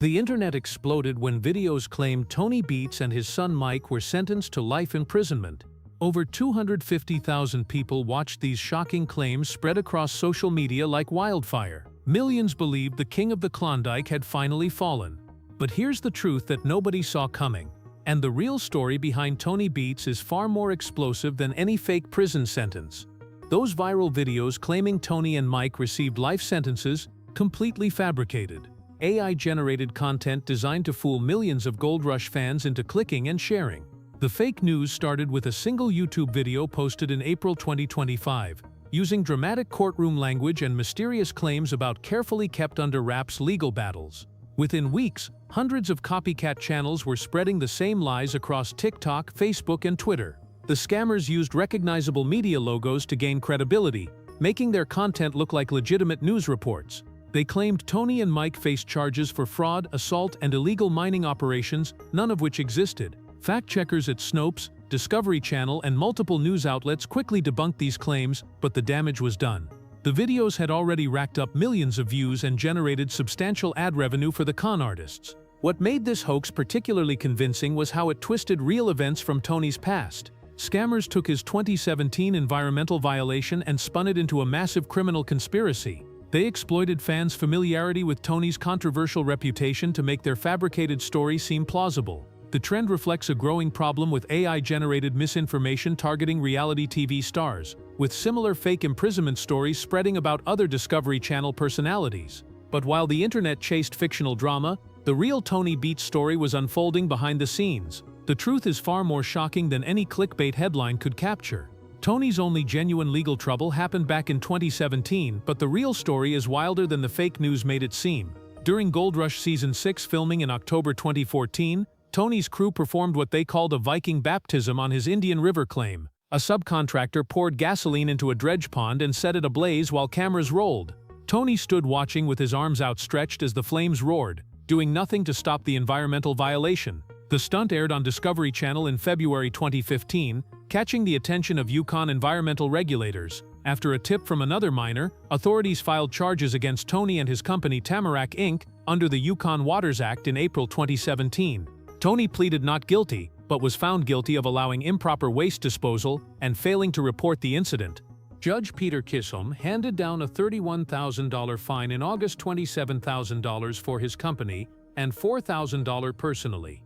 The internet exploded when videos claimed Tony Beets and his son Mike were sentenced to life imprisonment. Over 250,000 people watched these shocking claims spread across social media like wildfire. Millions believed the king of the Klondike had finally fallen. But here's the truth that nobody saw coming. And the real story behind Tony Beets is far more explosive than any fake prison sentence. Those viral videos claiming Tony and Mike received life sentences, completely fabricated. AI-generated content designed to fool millions of Gold Rush fans into clicking and sharing. The fake news started with a single YouTube video posted in April 2025, using dramatic courtroom language and mysterious claims about carefully kept under wraps legal battles. Within weeks, hundreds of copycat channels were spreading the same lies across TikTok, Facebook, and Twitter. The scammers used recognizable media logos to gain credibility, making their content look like legitimate news reports. They claimed Tony and Mike faced charges for fraud, assault, and illegal mining operations, none of which existed. Fact-checkers at Snopes, Discovery Channel, and multiple news outlets quickly debunked these claims, but the damage was done. The videos had already racked up millions of views and generated substantial ad revenue for the con artists. What made this hoax particularly convincing was how it twisted real events from Tony's past. Scammers took his 2017 environmental violation and spun it into a massive criminal conspiracy. They exploited fans' familiarity with Tony's controversial reputation to make their fabricated story seem plausible. The trend reflects a growing problem with AI-generated misinformation targeting reality TV stars, with similar fake imprisonment stories spreading about other Discovery Channel personalities. But while the internet chased fictional drama, the real Tony Beets story was unfolding behind the scenes. The truth is far more shocking than any clickbait headline could capture. Tony's only genuine legal trouble happened back in 2017, but the real story is wilder than the fake news made it seem. During Gold Rush Season 6 filming in October 2014, Tony's crew performed what they called a Viking baptism on his Indian River claim. A subcontractor poured gasoline into a dredge pond and set it ablaze while cameras rolled. Tony stood watching with his arms outstretched as the flames roared, doing nothing to stop the environmental violation. The stunt aired on Discovery Channel in February 2015, catching the attention of Yukon environmental regulators. After a tip from another miner, authorities filed charges against Tony and his company Tamarack Inc. under the Yukon Waters Act in April 2017. Tony pleaded not guilty, but was found guilty of allowing improper waste disposal and failing to report the incident. Judge Peter Kisholm handed down a $31,000 fine in August, $27,000 for his company, and $4,000 personally.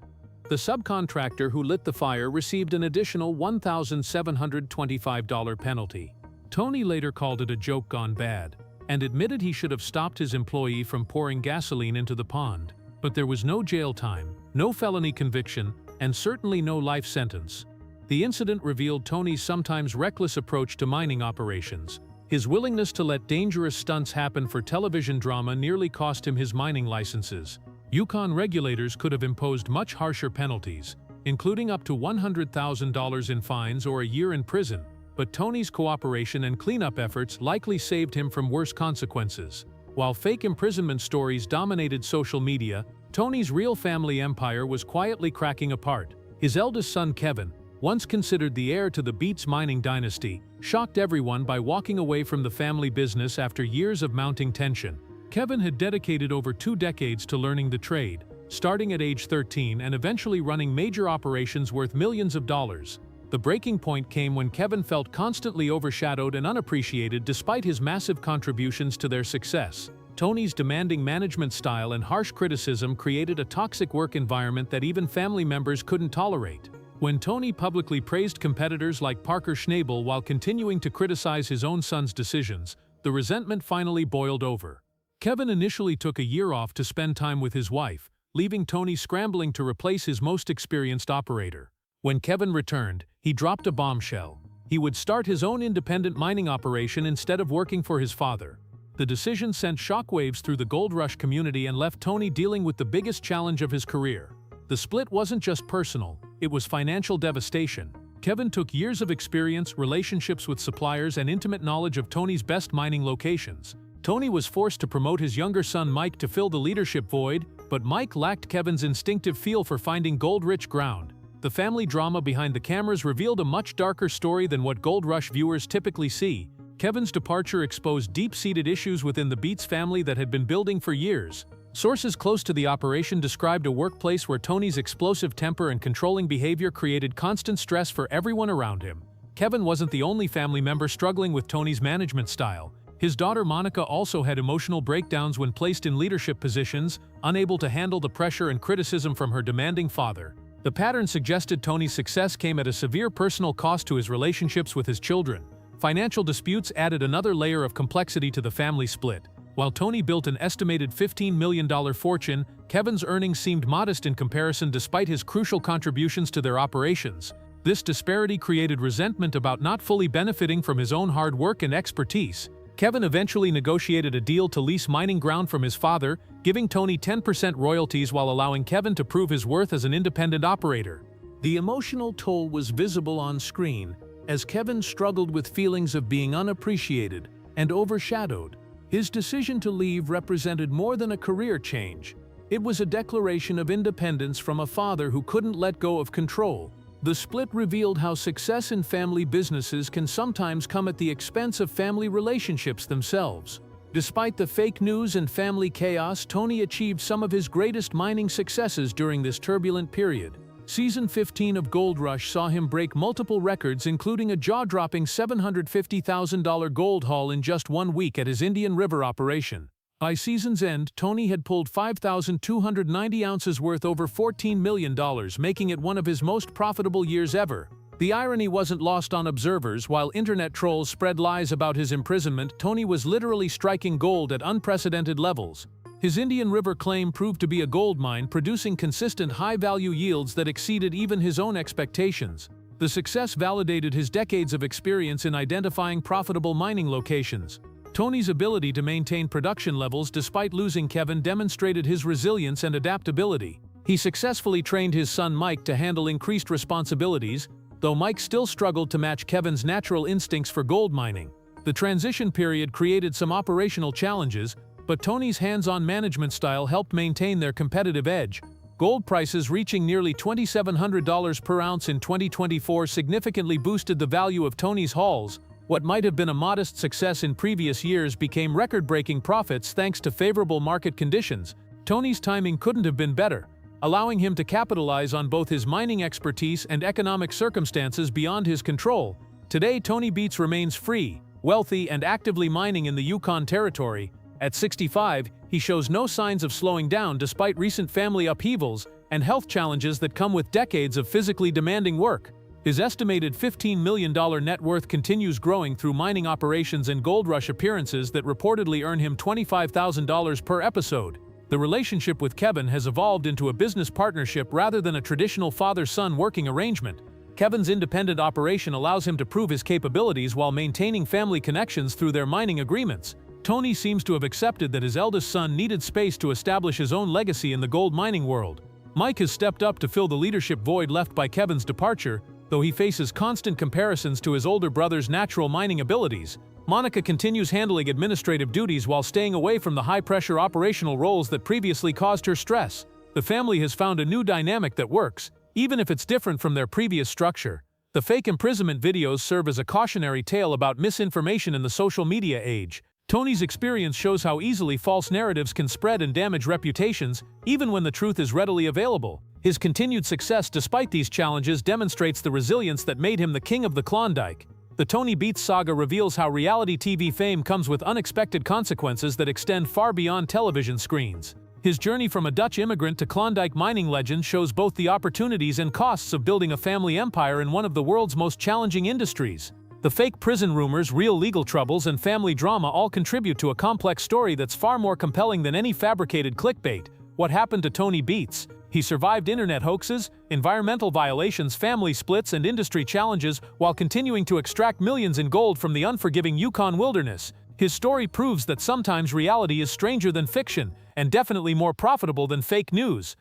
The subcontractor who lit the fire received an additional $1,725 penalty. Tony later called it a joke gone bad, and admitted he should have stopped his employee from pouring gasoline into the pond. But there was no jail time, no felony conviction, and certainly no life sentence. The incident revealed Tony's sometimes reckless approach to mining operations. His willingness to let dangerous stunts happen for television drama nearly cost him his mining licenses. Yukon regulators could have imposed much harsher penalties, including up to $100,000 in fines or a year in prison, but Tony's cooperation and cleanup efforts likely saved him from worse consequences. While fake imprisonment stories dominated social media, Tony's real family empire was quietly cracking apart. His eldest son Kevin, once considered the heir to the Beets mining dynasty, shocked everyone by walking away from the family business after years of mounting tension. Kevin had dedicated over 2 decades to learning the trade, starting at age 13 and eventually running major operations worth millions of dollars. The breaking point came when Kevin felt constantly overshadowed and unappreciated despite his massive contributions to their success. Tony's demanding management style and harsh criticism created a toxic work environment that even family members couldn't tolerate. When Tony publicly praised competitors like Parker Schnabel while continuing to criticize his own son's decisions, the resentment finally boiled over. Kevin initially took a year off to spend time with his wife, leaving Tony scrambling to replace his most experienced operator. When Kevin returned, he dropped a bombshell. He would start his own independent mining operation instead of working for his father. The decision sent shockwaves through the Gold Rush community and left Tony dealing with the biggest challenge of his career. The split wasn't just personal, it was financial devastation. Kevin took years of experience, relationships with suppliers, and intimate knowledge of Tony's best mining locations. Tony was forced to promote his younger son Mike to fill the leadership void, but Mike lacked Kevin's instinctive feel for finding gold-rich ground. The family drama behind the cameras revealed a much darker story than what Gold Rush viewers typically see. Kevin's departure exposed deep-seated issues within the Beets family that had been building for years. Sources close to the operation described a workplace where Tony's explosive temper and controlling behavior created constant stress for everyone around him. Kevin wasn't the only family member struggling with Tony's management style. His daughter Monica also had emotional breakdowns when placed in leadership positions, unable to handle the pressure and criticism from her demanding father. The pattern suggested Tony's success came at a severe personal cost to his relationships with his children. Financial disputes added another layer of complexity to the family split. While Tony built an estimated $15 million fortune, Kevin's earnings seemed modest in comparison despite his crucial contributions to their operations. This disparity created resentment about not fully benefiting from his own hard work and expertise. Kevin eventually negotiated a deal to lease mining ground from his father, giving Tony 10% royalties while allowing Kevin to prove his worth as an independent operator. The emotional toll was visible on screen, as Kevin struggled with feelings of being unappreciated and overshadowed. His decision to leave represented more than a career change. It was a declaration of independence from a father who couldn't let go of control. The split revealed how success in family businesses can sometimes come at the expense of family relationships themselves. Despite the fake news and family chaos, Tony achieved some of his greatest mining successes during this turbulent period. Season 15 of Gold Rush saw him break multiple records, including a jaw-dropping $750,000 gold haul in just 1 week at his Indian River operation. By season's end, Tony had pulled 5,290 ounces worth over $14 million, making it one of his most profitable years ever. The irony wasn't lost on observers. While internet trolls spread lies about his imprisonment, Tony was literally striking gold at unprecedented levels. His Indian River claim proved to be a gold mine, producing consistent high-value yields that exceeded even his own expectations. The success validated his decades of experience in identifying profitable mining locations. Tony's ability to maintain production levels despite losing Kevin demonstrated his resilience and adaptability. He successfully trained his son Mike to handle increased responsibilities, though Mike still struggled to match Kevin's natural instincts for gold mining. The transition period created some operational challenges, but Tony's hands-on management style helped maintain their competitive edge. Gold prices reaching nearly $2,700 per ounce in 2024 significantly boosted the value of Tony's hauls. What might have been a modest success in previous years became record-breaking profits thanks to favorable market conditions. Tony's timing couldn't have been better, allowing him to capitalize on both his mining expertise and economic circumstances beyond his control. Today, Tony Beets remains free, wealthy, and actively mining in the Yukon Territory. At 65, he shows no signs of slowing down despite recent family upheavals and health challenges that come with decades of physically demanding work. His estimated $15 million net worth continues growing through mining operations and Gold Rush appearances that reportedly earn him $25,000 per episode. The relationship with Kevin has evolved into a business partnership rather than a traditional father-son working arrangement. Kevin's independent operation allows him to prove his capabilities while maintaining family connections through their mining agreements. Tony seems to have accepted that his eldest son needed space to establish his own legacy in the gold mining world. Mike has stepped up to fill the leadership void left by Kevin's departure, though he faces constant comparisons to his older brother's natural mining abilities. Monica continues handling administrative duties while staying away from the high-pressure operational roles that previously caused her stress. The family has found a new dynamic that works, even if it's different from their previous structure. The fake imprisonment videos serve as a cautionary tale about misinformation in the social media age. Tony's experience shows how easily false narratives can spread and damage reputations, even when the truth is readily available. His continued success despite these challenges demonstrates the resilience that made him the king of the Klondike. The Tony Beets saga reveals how reality TV fame comes with unexpected consequences that extend far beyond television screens. His journey from a Dutch immigrant to Klondike mining legend shows both the opportunities and costs of building a family empire in one of the world's most challenging industries. The fake prison rumors, real legal troubles, and family drama all contribute to a complex story that's far more compelling than any fabricated clickbait. What happened to Tony Beets? He survived internet hoaxes, environmental violations, family splits, and industry challenges while continuing to extract millions in gold from the unforgiving Yukon wilderness. His story proves that sometimes reality is stranger than fiction, and definitely more profitable than fake news.